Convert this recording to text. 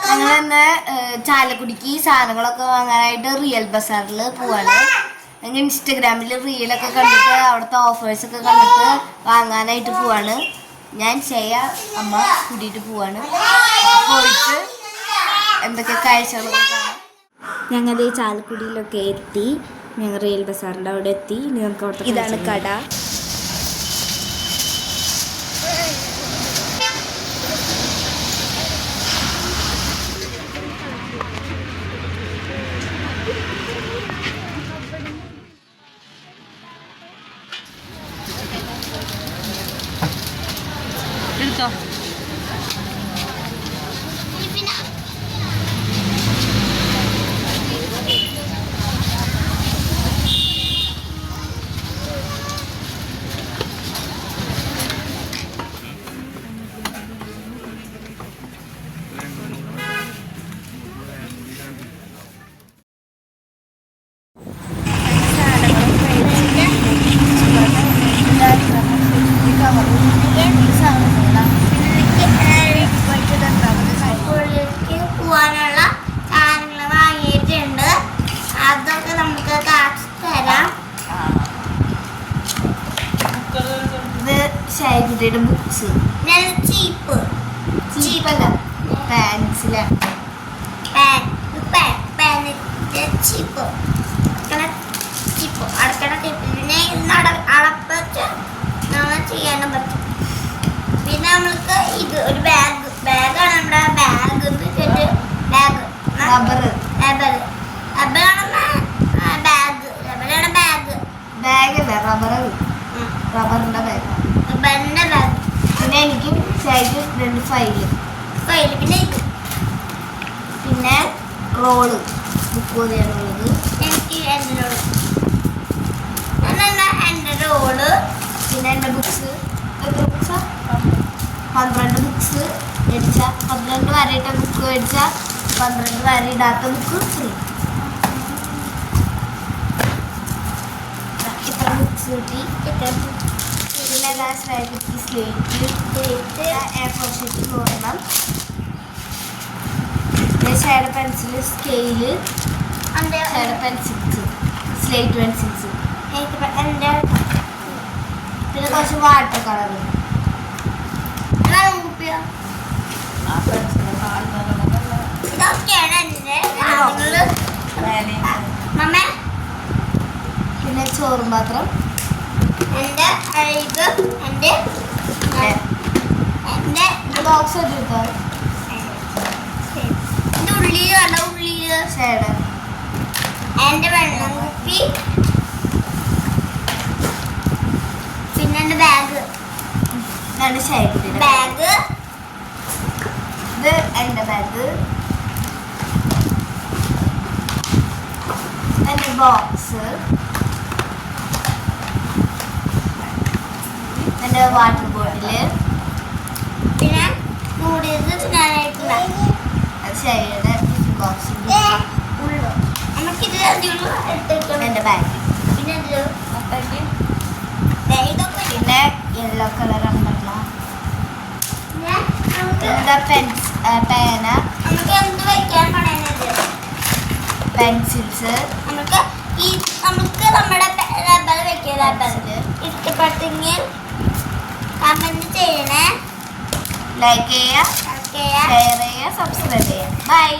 ഞങ്ങളിന്ന് ചാലക്കുടിക്ക് സാധനങ്ങളൊക്കെ വാങ്ങാനായിട്ട് റിയൽ ബസാറിൽ പോവാണ്. ഞങ്ങൾ ഇൻസ്റ്റഗ്രാമിൽ റീലൊക്കെ കണ്ടിട്ട് അവിടുത്തെ ഓഫേഴ്സൊക്കെ കണ്ടിട്ട് വാങ്ങാനായിട്ട് പോവാണ്. ഞാൻ അമ്മ കൂട്ടിയിട്ട് പോവാണ്. പോയിട്ട് എന്തൊക്കെ കാഴ്ചകളൊക്കെ കാണാം. ഞങ്ങൾ ഈ ചാലക്കുടിയിലൊക്കെ എത്തി. ഞങ്ങൾ റിയൽ ബസാറിൻ്റെ അവിടെ എത്തി. നിങ്ങൾക്ക് അവിടുത്തെ ഇതാണ് കട. എടുത്തോ. പോവാനുള്ള സാധനങ്ങൾ വാങ്ങിയിട്ടുണ്ട്. അതൊക്കെ നമുക്ക് കാണിച്ചു തരാം. ഇത് ഷൈബിയുടെ ബുക്സ്. ചീപ്പല്ല, പെൻസിലാണ്. ചീപ്പ് അടുക്കണ ചീപ്പിനെ അളപ്പച്ച് നമ്മൾ ചെയ്യാനും പറ്റും. പിന്നെ നമ്മൾക്ക് ഇത് ഒരു ബാഗാണ്. നമ്മുടെ റബ്ബറാണ് ബാഗല്ല, റബ്ബറിന്റെ ബാഗ്. പിന്നെ എനിക്ക് സൈഡ് 2 ഫയല്, പിന്നെ റോള് ബുക്ക് ചെയ്യാനുള്ളത്. എനിക്ക് എൻ്റെ റോള്, പിന്നെ എൻ്റെ ബുക്സ്. എത്ര ബുക്സാ? 12 ബുക്സ് മേടിച്ച. 12 വരയിട്ട ബുക്ക് മേടിച്ച 12 വര ഇടാത്ത ബുക്ക് ഫ്രീ. ഇത്ര ബുക്സ് കിട്ടി. പിന്നെ സ്ലേറ്റ്, A4 ഷീറ്റ് നോക്കണം. Shade pencil, scale, shade pencils, slate pencils, പിന്നെ കുറച്ച് വാട്ടർ കളർ. പിന്നെ ചോറും പാത്രം. ബോക്സ് എടുത്തോ. ഷേഡ്, എൻ്റെ വെള്ളം കുപ്പി, പിന്നെ എൻ്റെ ബാഗ്. ബാഗ് ഇത് എൻ്റെ ബാഗ്. എൻ്റെ ബോക്സ്, എൻ്റെ വാട്ടർ ബോട്ടില്, പിന്നെ നൂഡിൽസ് ഞാനായിട്ടുള്ള ഷേഡ് ബോക്സ്. നമുക്കിത് എൻ്റെ ബാഗ്. പിന്നെ ഇതൊക്കെ പിന്നെ യെല്ലോ കളർ അമ്പർല. എന്താ പേന, നമുക്ക് എന്ത് വയ്ക്കാൻ പറയുന്നത്, പെൻസിൽസ്. നമുക്ക് നമ്മുടെ റബ്ബർ വെക്കുക. റബ്ബർ ഇഷ്ടപ്പെട്ടെങ്കിൽ കമന്റ് ചെയ്യണേ, ലൈക്ക് ചെയ്യുക, ഷെയർ ഷെയർ ചെയ്യുക, സബ്സ്ക്രൈബ് ചെയ്യുക. ബൈ.